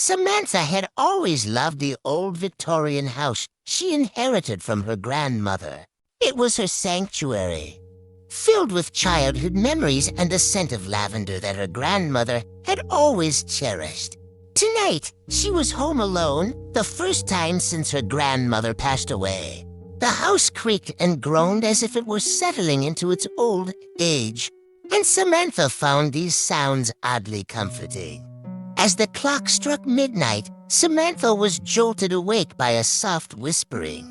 Samantha had always loved the old Victorian house she inherited from her grandmother. It was her sanctuary, filled with childhood memories and the scent of lavender that her grandmother had always cherished. Tonight, she was home alone, the first time since her grandmother passed away. The house creaked and groaned as if it were settling into its old age, and Samantha found these sounds oddly comforting. As the clock struck midnight, Samantha was jolted awake by a soft whispering.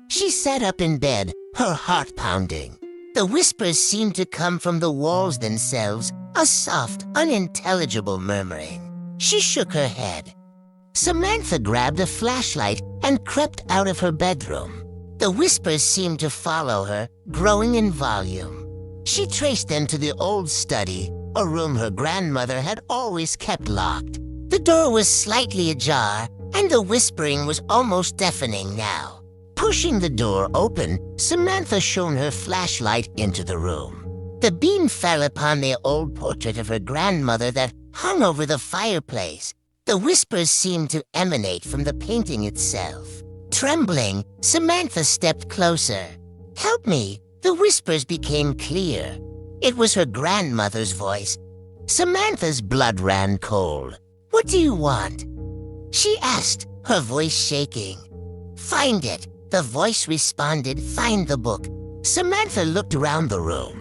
She sat up in bed, her heart pounding. The whispers seemed to come from the walls themselves, a soft, unintelligible murmuring. She shook her head. Samantha grabbed a flashlight and crept out of her bedroom. The whispers seemed to follow her, growing in volume. She traced them to the old study, a room her grandmother had always kept locked. The door was slightly ajar, and the whispering was almost deafening now. Pushing the door open, Samantha shone her flashlight into the room. The beam fell upon the old portrait of her grandmother that hung over the fireplace. The whispers seemed to emanate from the painting itself. Trembling, Samantha stepped closer. "Help me!" The whispers became clear. It was her grandmother's voice. Samantha's blood ran cold. "What do you want?" she asked, her voice shaking. "Find it," the voice responded. "Find the book." Samantha looked around the room,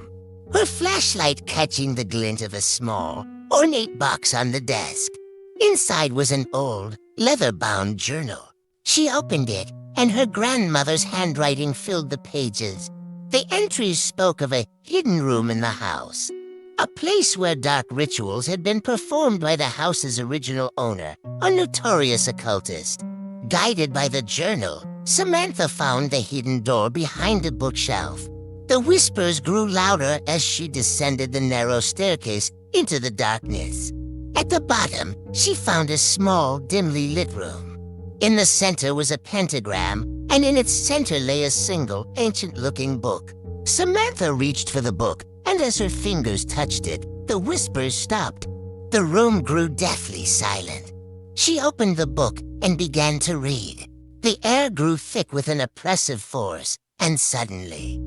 her flashlight catching the glint of a small, ornate box on the desk. Inside was an old, leather-bound journal. She opened it, and her grandmother's handwriting filled the pages. The entries spoke of a hidden room in the house, a place where dark rituals had been performed by the house's original owner, a notorious occultist. Guided by the journal, Samantha found the hidden door behind a bookshelf. The whispers grew louder as she descended the narrow staircase into the darkness. At the bottom, she found a small, dimly lit room. In the center was a pentagram, and in its center lay a single, ancient-looking book. Samantha reached for the book, and as her fingers touched it, the whispers stopped. The room grew deathly silent. She opened the book and began to read. The air grew thick with an oppressive force, and suddenly,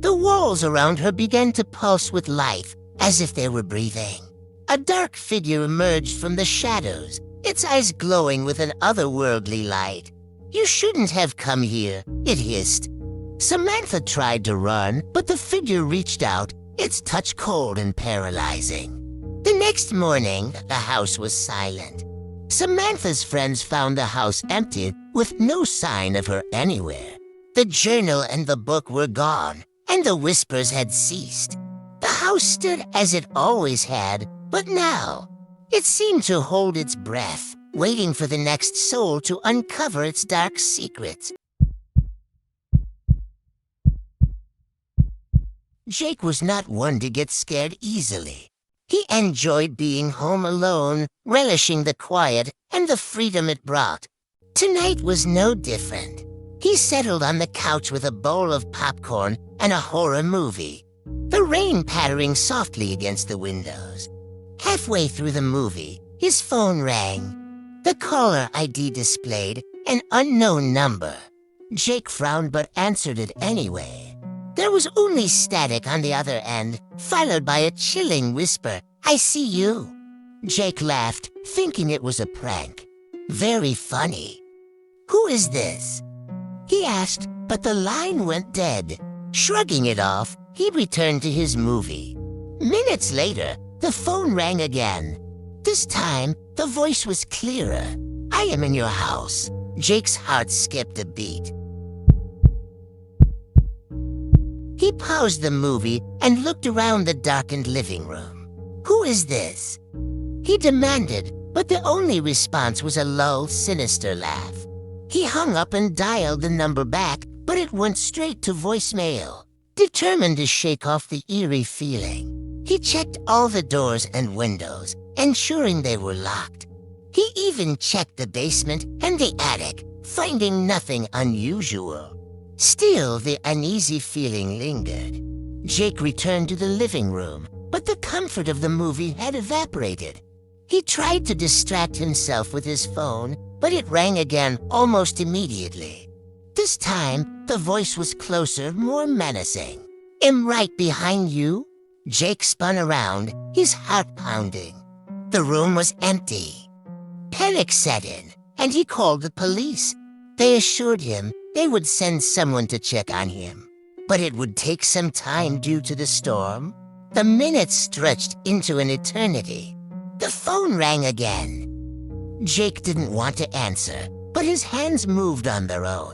the walls around her began to pulse with life, as if they were breathing. A dark figure emerged from the shadows, its eyes glowing with an otherworldly light. "You shouldn't have come here," it hissed. Samantha tried to run, but the figure reached out, its touch cold and paralyzing. The next morning, the house was silent. Samantha's friends found the house empty, with no sign of her anywhere. The journal and the book were gone, and the whispers had ceased. The house stood as it always had, but now it seemed to hold its breath, waiting for the next soul to uncover its dark secrets. Jake was not one to get scared easily. He enjoyed being home alone, relishing the quiet and the freedom it brought. Tonight was no different. He settled on the couch with a bowl of popcorn and a horror movie, the rain pattering softly against the windows. Halfway through the movie, his phone rang. The caller ID displayed an unknown number. Jake frowned but answered it anyway. There was only static on the other end, followed by a chilling whisper, "I see you." Jake laughed, thinking it was a prank. "Very funny." "Who is this?" he asked, but the line went dead. Shrugging it off, he returned to his movie. Minutes later, the phone rang again. This time, the voice was clearer. "I am in your house." Jake's heart skipped a beat. He paused the movie and looked around the darkened living room. "Who is this?" he demanded, but the only response was a low, sinister laugh. He hung up and dialed the number back, but it went straight to voicemail. Determined to shake off the eerie feeling, he checked all the doors and windows, ensuring they were locked. He even checked the basement and the attic, finding nothing unusual. Still, the uneasy feeling lingered. Jake returned to the living room, but the comfort of the movie had evaporated. He tried to distract himself with his phone, but it rang again almost immediately. This time, the voice was closer, more menacing. "I'm right behind you." Jake spun around, his heart pounding. The room was empty. Panic set in, and he called the police. They assured him they would send someone to check on him, but it would take some time due to the storm. The minutes stretched into an eternity. The phone rang again. Jake didn't want to answer, but his hands moved on their own.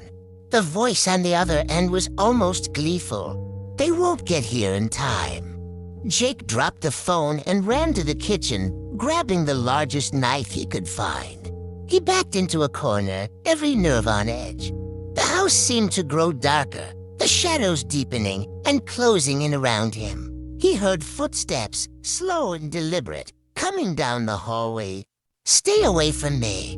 The voice on the other end was almost gleeful. "They won't get here in time." Jake dropped the phone and ran to the kitchen, grabbing the largest knife he could find. He backed into a corner, every nerve on edge. The house seemed to grow darker, the shadows deepening and closing in around him. He heard footsteps, slow and deliberate, coming down the hallway. "Stay away from me,"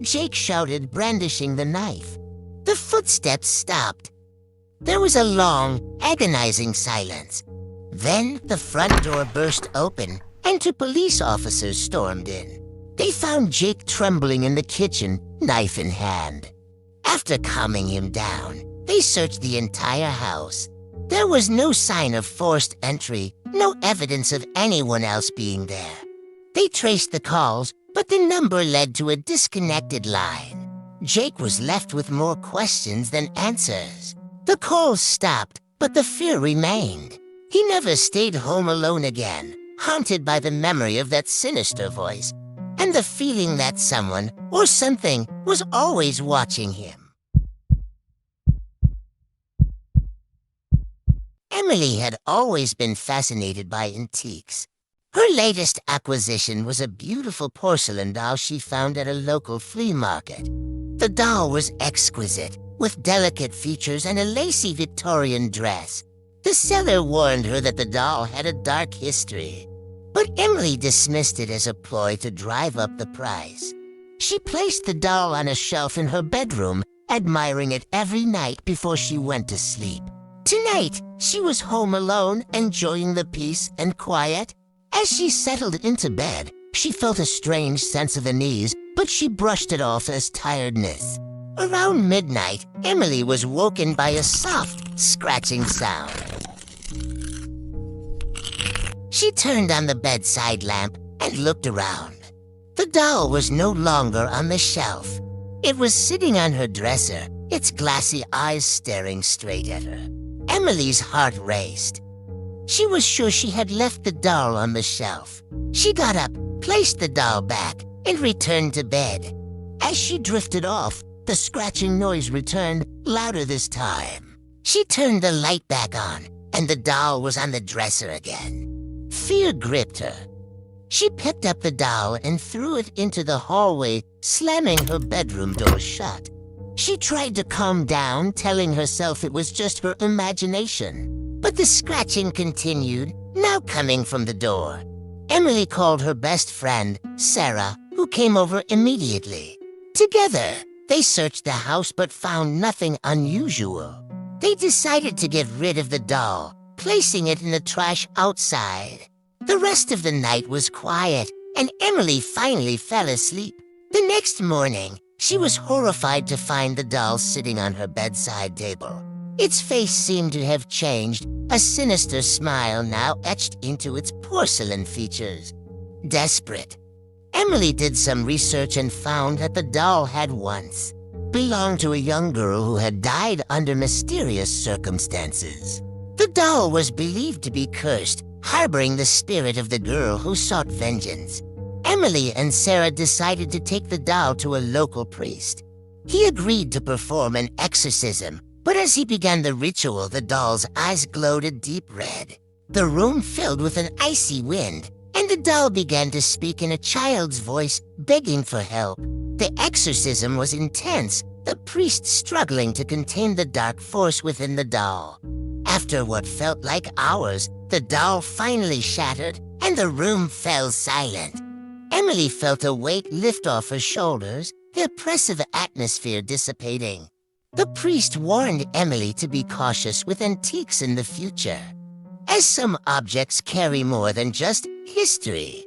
Jake shouted, brandishing the knife. The footsteps stopped. There was a long, agonizing silence. Then the front door burst open, and two police officers stormed in. They found Jake trembling in the kitchen, knife in hand. After calming him down, they searched the entire house. There was no sign of forced entry, no evidence of anyone else being there. They traced the calls, but the number led to a disconnected line. Jake was left with more questions than answers. The calls stopped, but the fear remained. He never stayed home alone again, haunted by the memory of that sinister voice, and the feeling that someone or something was always watching him. Emily had always been fascinated by antiques. Her latest acquisition was a beautiful porcelain doll she found at a local flea market. The doll was exquisite, with delicate features and a lacy Victorian dress. The seller warned her that the doll had a dark history, but Emily dismissed it as a ploy to drive up the price. She placed the doll on a shelf in her bedroom, admiring it every night before she went to sleep. Tonight, she was home alone, enjoying the peace and quiet. As she settled into bed, she felt a strange sense of unease, but she brushed it off as tiredness. Around midnight, Emily was woken by a soft, scratching sound. She turned on the bedside lamp and looked around. The doll was no longer on the shelf. It was sitting on her dresser, its glassy eyes staring straight at her. Emily's heart raced. She was sure she had left the doll on the shelf. She got up, placed the doll back, and returned to bed. As she drifted off, the scratching noise returned, louder this time. She turned the light back on, and the doll was on the dresser again. Fear gripped her. She picked up the doll and threw it into the hallway, slamming her bedroom door shut. She tried to calm down, telling herself it was just her imagination. But the scratching continued, now coming from the door. Emily called her best friend, Sarah, who came over immediately. Together, they searched the house but found nothing unusual. They decided to get rid of the doll, placing it in the trash outside. The rest of the night was quiet, and Emily finally fell asleep. The next morning, she was horrified to find the doll sitting on her bedside table. Its face seemed to have changed, a sinister smile now etched into its porcelain features. Desperate, Emily did some research and found that the doll had once belonged to a young girl who had died under mysterious circumstances. The doll was believed to be cursed, harboring the spirit of the girl who sought vengeance. Emily and Sarah decided to take the doll to a local priest. He agreed to perform an exorcism, but as he began the ritual, the doll's eyes glowed a deep red. The room filled with an icy wind, and the doll began to speak in a child's voice, begging for help. The exorcism was intense, the priest struggling to contain the dark force within the doll. After what felt like hours, the doll finally shattered, and the room fell silent. Emily felt a weight lift off her shoulders, the oppressive atmosphere dissipating. The priest warned Emily to be cautious with antiques in the future, as some objects carry more than just history.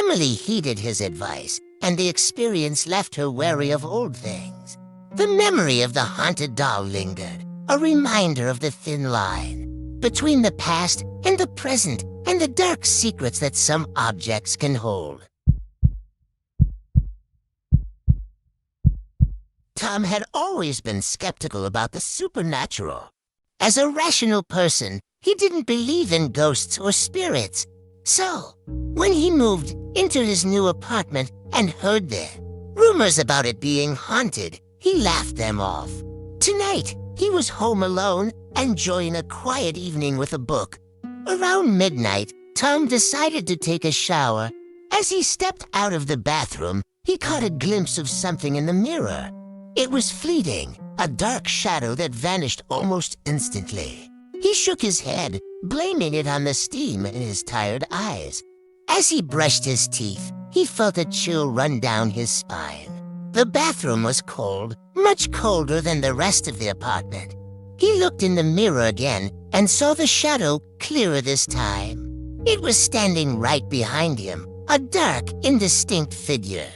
Emily heeded his advice, and the experience left her wary of old things. The memory of the haunted doll lingered, a reminder of the thin line between the past and the present and the dark secrets that some objects can hold. Tom had always been skeptical about the supernatural. As a rational person, he didn't believe in ghosts or spirits. So, when he moved into his new apartment and heard the rumors about it being haunted, he laughed them off. Tonight, he was home alone, enjoying a quiet evening with a book. Around midnight, Tom decided to take a shower. As he stepped out of the bathroom, he caught a glimpse of something in the mirror. It was fleeting, a dark shadow that vanished almost instantly. He shook his head, blaming it on the steam in his tired eyes. As he brushed his teeth, he felt a chill run down his spine. The bathroom was cold, much colder than the rest of the apartment. He looked in the mirror again and saw the shadow clearer this time. It was standing right behind him, a dark, indistinct figure.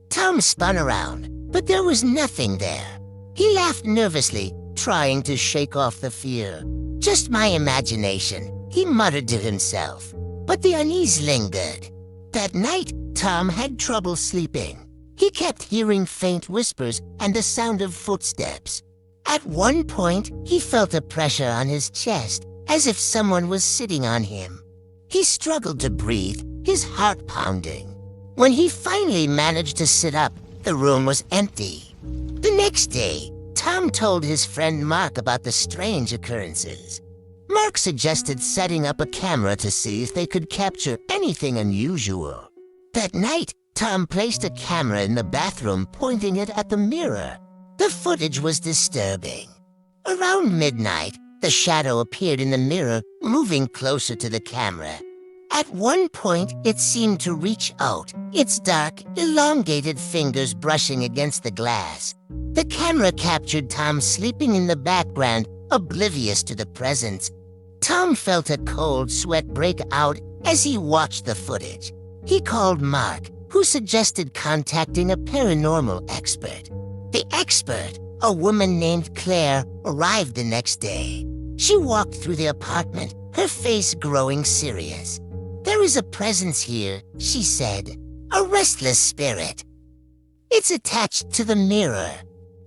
Tom spun around, but there was nothing there. He laughed nervously, trying to shake off the fear. "Just my imagination," he muttered to himself. But the unease lingered. That night, Tom had trouble sleeping. He kept hearing faint whispers and the sound of footsteps. At one point, he felt a pressure on his chest, as if someone was sitting on him. He struggled to breathe, his heart pounding. When he finally managed to sit up, the room was empty. The next day, Tom told his friend Mark about the strange occurrences. Mark suggested setting up a camera to see if they could capture anything unusual. That night, Tom placed a camera in the bathroom, pointing it at the mirror. The footage was disturbing. Around midnight, the shadow appeared in the mirror, moving closer to the camera. At one point, it seemed to reach out, its dark, elongated fingers brushing against the glass. The camera captured Tom sleeping in the background, oblivious to the present. Tom felt a cold sweat break out as he watched the footage. He called Mark, who suggested contacting a paranormal expert. The expert, a woman named Claire, arrived the next day. She walked through the apartment, her face growing serious. "There is a presence here," she said, "a restless spirit. It's attached to the mirror."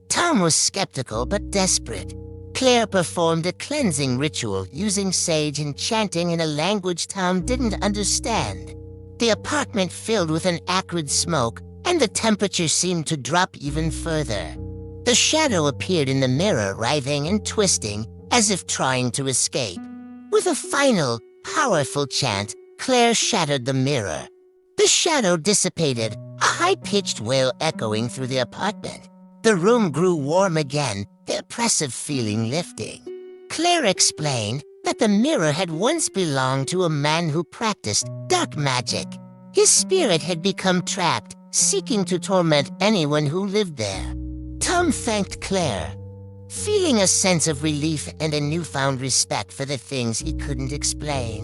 Tom was skeptical but desperate. Claire performed a cleansing ritual using sage and chanting in a language Tom didn't understand. The apartment filled with an acrid smoke, and the temperature seemed to drop even further. The shadow appeared in the mirror, writhing and twisting, as if trying to escape. With a final, powerful chant, Claire shattered the mirror. The shadow dissipated, a high-pitched wail echoing through the apartment. The room grew warm again, the oppressive feeling lifting. Claire explained that the mirror had once belonged to a man who practiced dark magic. His spirit had become trapped, seeking to torment anyone who lived there. Tom thanked Claire, feeling a sense of relief and a newfound respect for the things he couldn't explain.